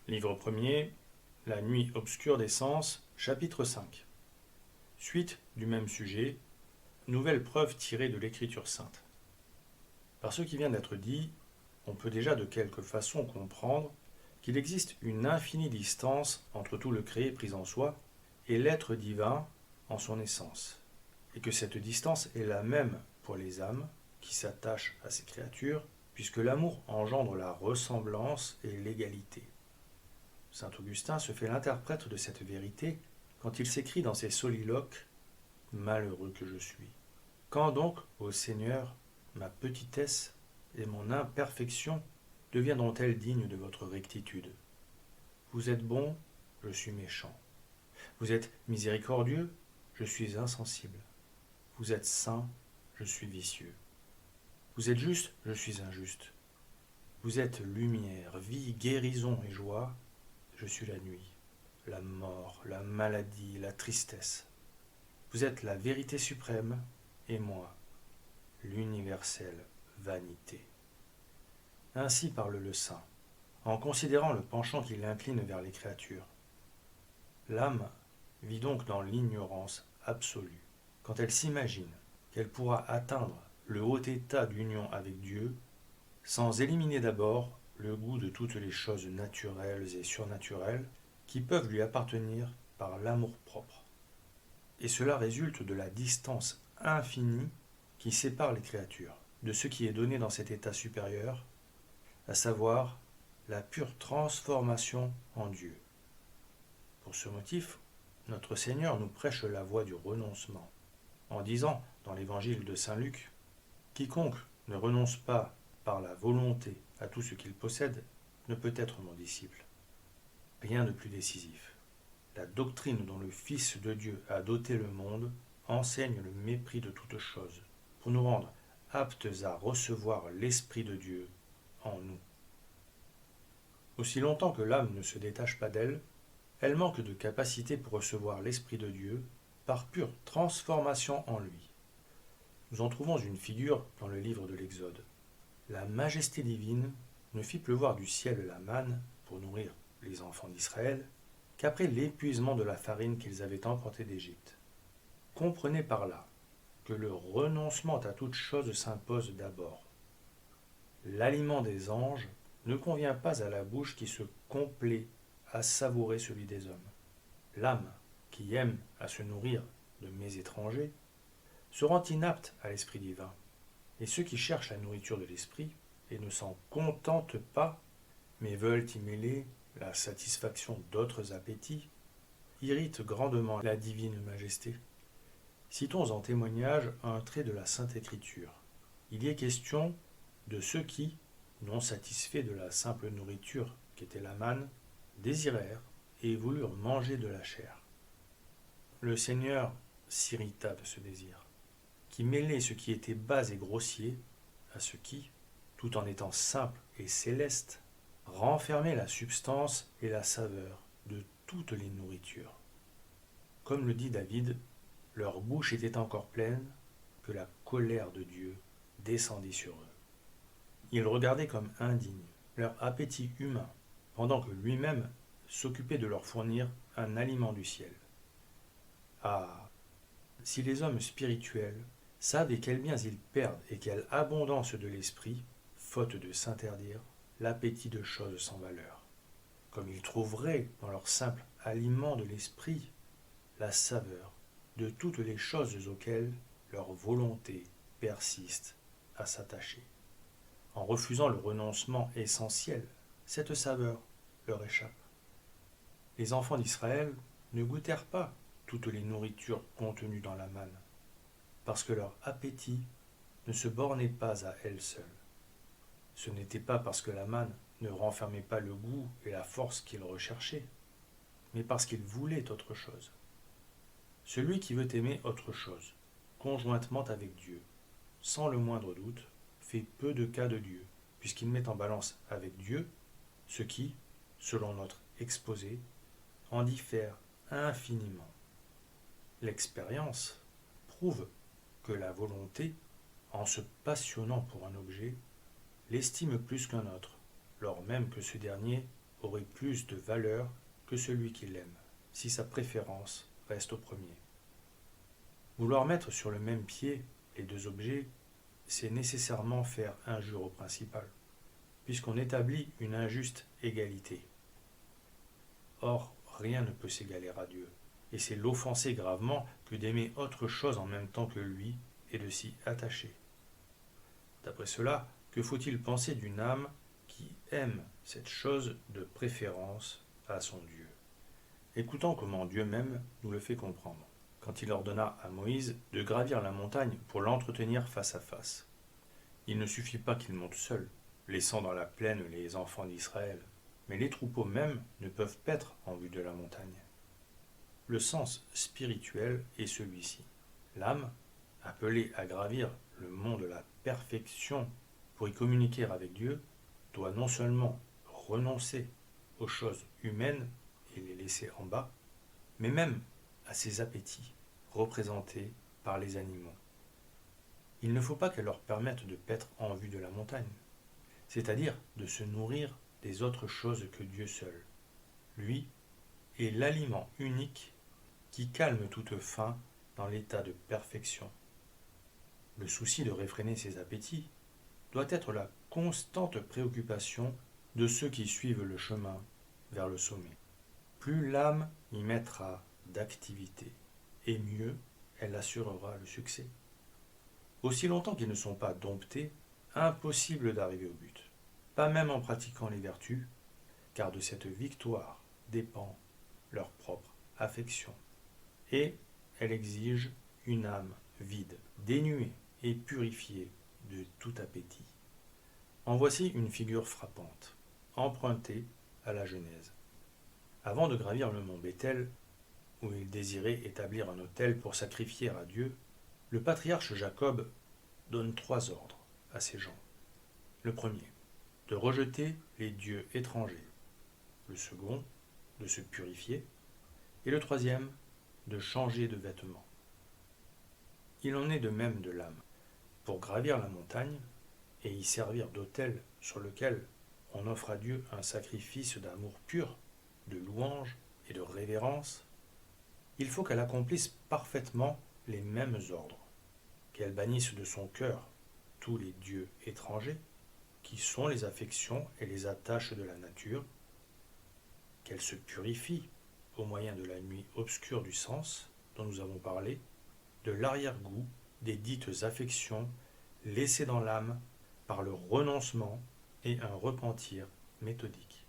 Livre premier, La nuit obscure des sens, chapitre 5. Suite du même sujet, nouvelle preuve tirée de l'Écriture sainte. Par ce qui vient d'être dit, on peut déjà de quelque façon comprendre qu'il existe une infinie distance entre tout le créé pris en soi et l'être divin en son essence, et que cette distance est la même pour les âmes qui s'attachent à ces créatures, puisque l'amour engendre la ressemblance et l'égalité. Saint Augustin se fait l'interprète de cette vérité quand il s'écrit dans ses soliloques « Malheureux que je suis ». Quand donc, ô Seigneur, ma petitesse et mon imperfection deviendront-elles dignes de votre rectitude? Vous êtes bon, je suis méchant. Vous êtes miséricordieux, je suis insensible. Vous êtes saint, je suis vicieux. Vous êtes juste, je suis injuste. Vous êtes lumière, vie, guérison et joie, je suis la nuit, la mort, la maladie, la tristesse. Vous êtes la vérité suprême, et moi, l'universelle vanité. Ainsi parle le saint, en considérant le penchant qui l'incline vers les créatures. L'âme vit donc dans l'ignorance absolue, quand elle s'imagine qu'elle pourra atteindre le haut état d'union avec Dieu, sans éliminer d'abord le goût de toutes les choses naturelles et surnaturelles qui peuvent lui appartenir par l'amour-propre. Et cela résulte de la distance infinie qui sépare les créatures de ce qui est donné dans cet état supérieur, à savoir la pure transformation en Dieu. Pour ce motif, notre Seigneur nous prêche la voie du renoncement, en disant dans l'évangile de Saint Luc, « Quiconque ne renonce pas par la volonté à tout ce qu'il possède ne peut être mon disciple. » Rien de plus décisif. La doctrine dont le Fils de Dieu a doté le monde enseigne le mépris de toute chose, pour nous rendre aptes à recevoir l'Esprit de Dieu en nous. Aussi longtemps que l'âme ne se détache pas d'elle, elle manque de capacité pour recevoir l'Esprit de Dieu par pure transformation en lui. Nous en trouvons une figure dans le livre de l'Exode. La majesté divine ne fit pleuvoir du ciel la manne pour nourrir les enfants d'Israël qu'après l'épuisement de la farine qu'ils avaient emportée d'Égypte. Comprenez par là que le renoncement à toute chose s'impose d'abord. L'aliment des anges ne convient pas à la bouche qui se complaît à savourer celui des hommes. L'âme, qui aime à se nourrir de mets étrangers, se rend inapte à l'Esprit divin. Et ceux qui cherchent la nourriture de l'Esprit et ne s'en contentent pas, mais veulent y mêler la satisfaction d'autres appétits, irritent grandement la divine majesté. Citons en témoignage un trait de la Sainte Écriture. Il y est question de ceux qui, non satisfaits de la simple nourriture qu'était la manne, désirèrent et voulurent manger de la chair. Le Seigneur s'irrita de ce désir, qui mêlait ce qui était bas et grossier à ce qui, tout en étant simple et céleste, renfermait la substance et la saveur de toutes les nourritures. Comme le dit David, leur bouche était encore pleine que la colère de Dieu descendit sur eux. Ils regardaient comme indignes leur appétit humain, pendant que lui-même s'occupait de leur fournir un aliment du ciel. Ah, si les hommes spirituels savent quels biens ils perdent et quelle abondance de l'esprit, faute de s'interdire, l'appétit de choses sans valeur, comme ils trouveraient dans leur simple aliment de l'esprit la saveur de toutes les choses auxquelles leur volonté persiste à s'attacher. En refusant le renoncement essentiel, cette saveur leur échappe. Les enfants d'Israël ne goûtèrent pas toutes les nourritures contenues dans la manne, parce que leur appétit ne se bornait pas à elle seule. Ce n'était pas parce que la manne ne renfermait pas le goût et la force qu'ils recherchaient, mais parce qu'ils voulaient autre chose. Celui qui veut aimer autre chose, conjointement avec Dieu, sans le moindre doute, fait peu de cas de Dieu, puisqu'il met en balance avec Dieu ce qui, selon notre exposé, en diffère infiniment. L'expérience prouve que la volonté, en se passionnant pour un objet, l'estime plus qu'un autre, lors même que ce dernier aurait plus de valeur que celui qui l'aime, si sa préférence reste au premier. Vouloir mettre sur le même pied les deux objets, c'est nécessairement faire injure au principal, puisqu'on établit une injuste égalité. Or, rien ne peut s'égaler à Dieu, et c'est l'offenser gravement que d'aimer autre chose en même temps que lui et de s'y attacher. D'après cela, que faut-il penser d'une âme qui aime cette chose de préférence à son Dieu? Écoutons comment Dieu même nous le fait comprendre, quand il ordonna à Moïse de gravir la montagne pour l'entretenir face à face. Il ne suffit pas qu'il monte seul, laissant dans la plaine les enfants d'Israël, mais les troupeaux même ne peuvent paître en vue de la montagne. Le sens spirituel est celui-ci. L'âme, appelée à gravir le mont de la perfection pour y communiquer avec Dieu, doit non seulement renoncer aux choses humaines et les laisser en bas, mais même à ses appétits, représentés par les animaux. Il ne faut pas qu'elle leur permette de paître en vue de la montagne, c'est-à-dire de se nourrir des autres choses que Dieu seul. Lui est l'aliment unique qui calme toute faim dans l'état de perfection. Le souci de réfréner ses appétits doit être la constante préoccupation de ceux qui suivent le chemin vers le sommet. Plus l'âme y mettra d'activité, et mieux elle assurera le succès. Aussi longtemps qu'ils ne sont pas domptés, impossible d'arriver au but, pas même en pratiquant les vertus, car de cette victoire dépend leur propre affection. Et elle exige une âme vide, dénuée et purifiée de tout appétit. En voici une figure frappante, empruntée à la Genèse. Avant de gravir le mont Béthel, où il désirait établir un autel pour sacrifier à Dieu, le patriarche Jacob donne 3 ordres à ses gens. Le premier, de rejeter les dieux étrangers. Le second, de se purifier. Et le troisième, de changer de vêtements. Il en est de même de l'âme. Pour gravir la montagne et y servir d'autel sur lequel on offre à Dieu un sacrifice d'amour pur, de louange et de révérence, il faut qu'elle accomplisse parfaitement les mêmes ordres, qu'elle bannisse de son cœur tous les dieux étrangers, qui sont les affections et les attaches de la nature, qu'elle se purifie au moyen de la nuit obscure du sens, dont nous avons parlé, de l'arrière-goût des dites affections laissées dans l'âme par le renoncement et un repentir méthodique.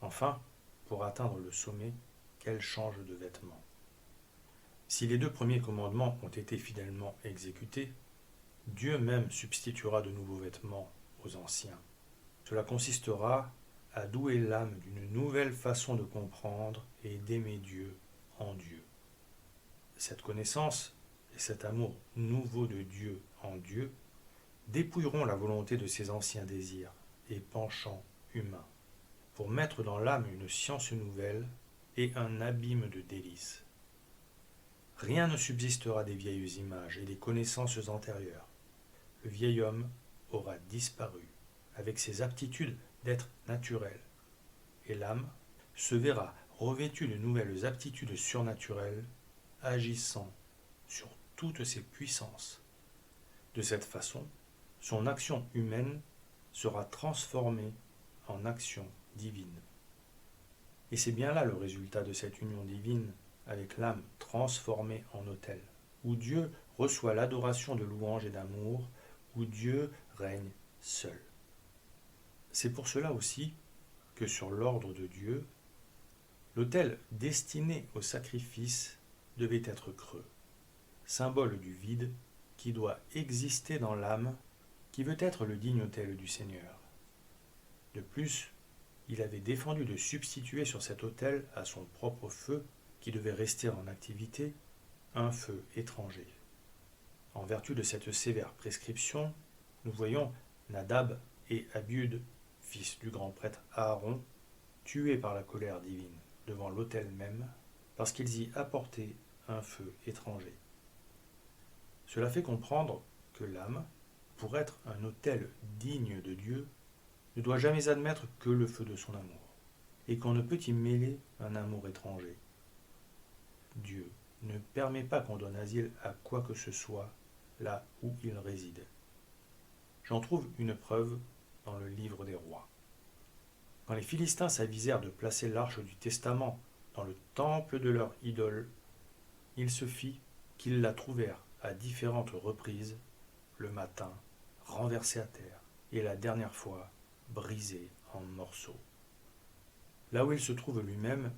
Enfin, pour atteindre le sommet, qu'elle change de vêtements. Si les 2 premiers commandements ont été fidèlement exécutés, Dieu même substituera de nouveaux vêtements aux anciens. Cela consistera à douer l'âme d'une nouvelle façon de comprendre et d'aimer Dieu en Dieu. Cette connaissance et cet amour nouveau de Dieu en Dieu dépouilleront la volonté de ses anciens désirs et penchants humains, pour mettre dans l'âme une science nouvelle et un abîme de délices. Rien ne subsistera des vieilles images et des connaissances antérieures. Le vieil homme aura disparu, avec ses aptitudes d'être naturel, et l'âme se verra revêtue de nouvelles aptitudes surnaturelles, agissant sur toutes ses puissances. De cette façon, son action humaine sera transformée en action divine. Et c'est bien là le résultat de cette union divine avec l'âme transformée en autel, où Dieu reçoit l'adoration de louange et d'amour, où Dieu règne seul. C'est pour cela aussi que sur l'ordre de Dieu, l'autel destiné au sacrifice devait être creux, symbole du vide qui doit exister dans l'âme qui veut être le digne autel du Seigneur. De plus, il avait défendu de substituer sur cet autel à son propre feu, qui devait rester en activité, un feu étranger. En vertu de cette sévère prescription, nous voyons Nadab et Abiud, fils du grand prêtre Aaron, tués par la colère divine devant l'autel même, parce qu'ils y apportaient un feu étranger. Cela fait comprendre que l'âme, pour être un autel digne de Dieu, ne doit jamais admettre que le feu de son amour. et qu'on ne peut y mêler un amour étranger. Dieu ne permet pas qu'on donne asile à quoi que ce soit là où il réside. J'en trouve une preuve dans le livre des rois. Quand les Philistins s'avisèrent de placer l'arche du testament dans le temple de leur idole, il se fit qu'ils la trouvèrent à différentes reprises, le matin, renversée à terre, et la dernière fois, brisée en morceaux. Là où il se trouve lui-même,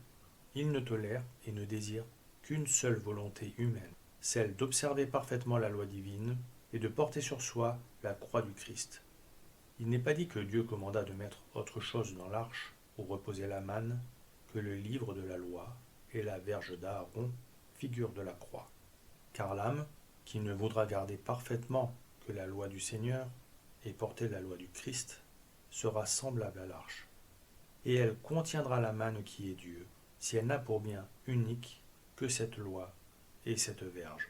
il ne tolère et ne désire qu'une seule volonté humaine, celle d'observer parfaitement la loi divine et de porter sur soi la croix du Christ. Il n'est pas dit que Dieu commanda de mettre autre chose dans l'arche où reposait la manne que le livre de la loi et la verge d'Aaron, figure de la croix. Car l'âme, qui ne voudra garder parfaitement que la loi du Seigneur et porter la loi du Christ, sera semblable à l'arche. Et elle contiendra la manne qui est Dieu, si elle n'a pour bien unique que cette loi et cette verge.